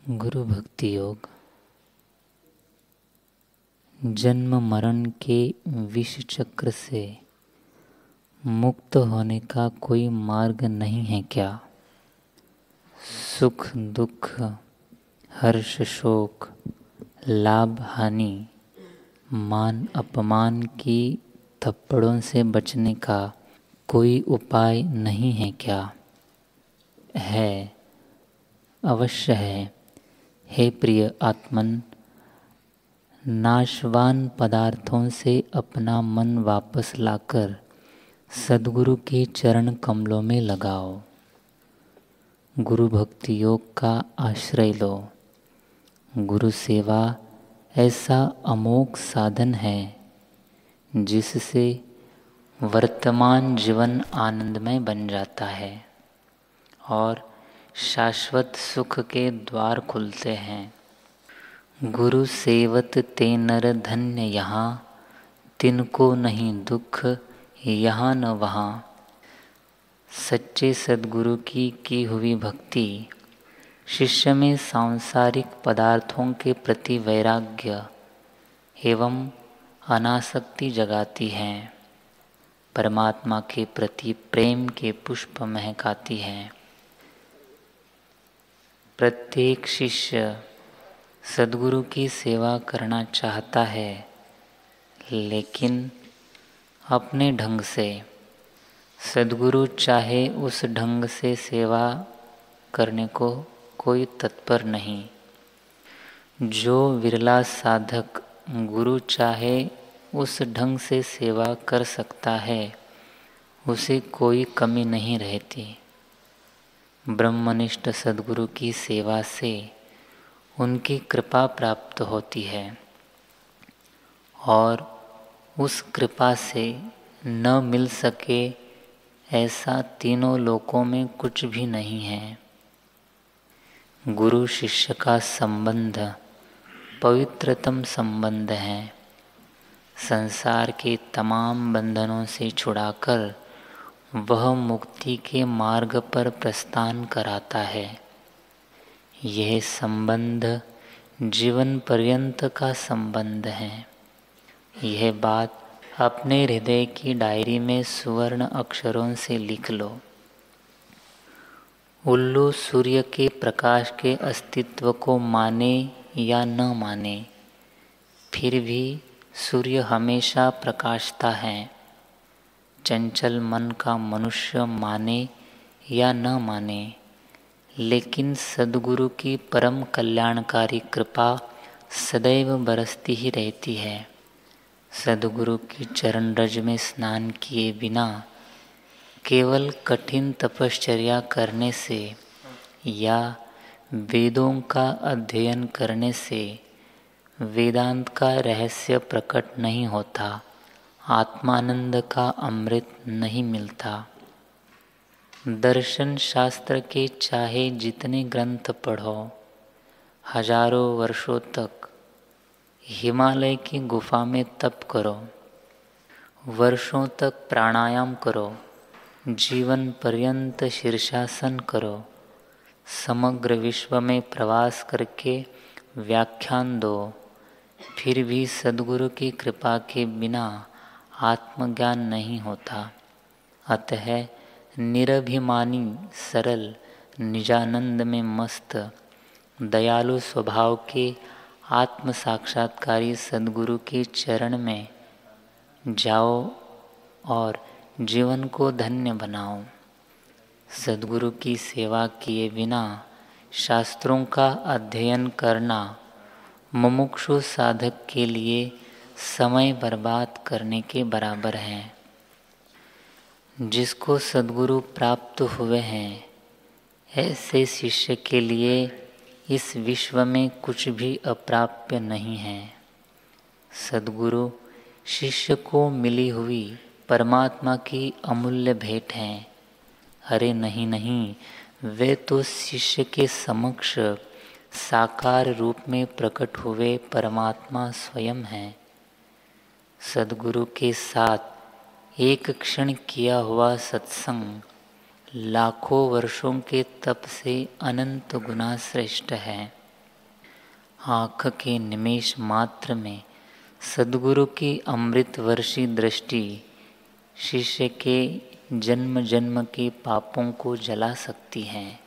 गुरु भक्ति योग। जन्म मरण के विष चक्र से मुक्त होने का कोई मार्ग नहीं है क्या? सुख दुख, हर्ष शोक, लाभ हानि, मान अपमान की थप्पड़ों से बचने का कोई उपाय नहीं है क्या? है, अवश्य है। हे प्रिय आत्मन, नाशवान पदार्थों से अपना मन वापस लाकर सद्गुरु के चरण कमलों में लगाओ। गुरु भक्ति योग का आश्रय लो। गुरु सेवा ऐसा अमोघ साधन है जिससे वर्तमान जीवन आनंदमय बन जाता है और शाश्वत सुख के द्वार खुलते हैं। गुरु सेवत ते नर धन्य यहाँ, तिनको नहीं दुख यहाँ न वहाँ। सच्चे सद्गुरु की हुई भक्ति शिष्य में सांसारिक पदार्थों के प्रति वैराग्य एवं अनासक्ति जगाती है। परमात्मा के प्रति प्रेम के पुष्प महकाती है। प्रत्येक शिष्य सद्गुरु की सेवा करना चाहता है, लेकिन अपने ढंग से। सद्गुरु चाहे उस ढंग से सेवा करने को कोई तत्पर नहीं। जो विरला साधक गुरु चाहे उस ढंग से सेवा कर सकता है, उसे कोई कमी नहीं रहती। ब्रह्मनिष्ठ सद्गुरु की सेवा से उनकी कृपा प्राप्त होती है और उस कृपा से न मिल सके ऐसा तीनों लोकों में कुछ भी नहीं है। गुरु शिष्य का संबंध पवित्रतम संबंध है। संसार के तमाम बंधनों से छुड़ाकर वह मुक्ति के मार्ग पर प्रस्थान कराता है। यह संबंध जीवन पर्यंत का संबंध है। यह बात अपने हृदय की डायरी में सुवर्ण अक्षरों से लिख लो। उल्लू सूर्य के प्रकाश के अस्तित्व को माने या न माने, फिर भी सूर्य हमेशा प्रकाशता है। चंचल मन का मनुष्य माने या न माने, लेकिन सद्गुरु की परम कल्याणकारी कृपा सदैव बरसती ही रहती है। सद्गुरु की चरण रज में स्नान किए बिना केवल कठिन तपश्चर्या करने से या वेदों का अध्ययन करने से वेदांत का रहस्य प्रकट नहीं होता, आत्मानंद का अमृत नहीं मिलता। दर्शन शास्त्र के चाहे जितने ग्रंथ पढ़ो, हजारों वर्षों तक हिमालय की गुफा में तप करो, वर्षों तक प्राणायाम करो, जीवन पर्यंत शीर्षासन करो, समग्र विश्व में प्रवास करके व्याख्यान दो, फिर भी सद्गुरु की कृपा के बिना आत्मज्ञान नहीं होता। अतः निरभिमानी, सरल, निजानंद में मस्त, दयालु स्वभाव के आत्म साक्षात्कारी सद्गुरु के चरण में जाओ और जीवन को धन्य बनाओ। सद्गुरु की सेवा किए बिना शास्त्रों का अध्ययन करना मुमुक्षु साधक के लिए समय बर्बाद करने के बराबर है। जिसको सद्गुरु प्राप्त हुए हैं, ऐसे शिष्य के लिए इस विश्व में कुछ भी अप्राप्य नहीं है। सद्गुरु शिष्य को मिली हुई परमात्मा की अमूल्य भेंट है। अरे नहीं नहीं, वे तो शिष्य के समक्ष साकार रूप में प्रकट हुए परमात्मा स्वयं हैं। सद्गुरु के साथ एक क्षण किया हुआ सत्संग लाखों वर्षों के तप से अनंत गुना श्रेष्ठ है। आँख के निमेष मात्र में सद्गुरु की अमृत वर्षी दृष्टि शिष्य के जन्म जन्म के पापों को जला सकती है।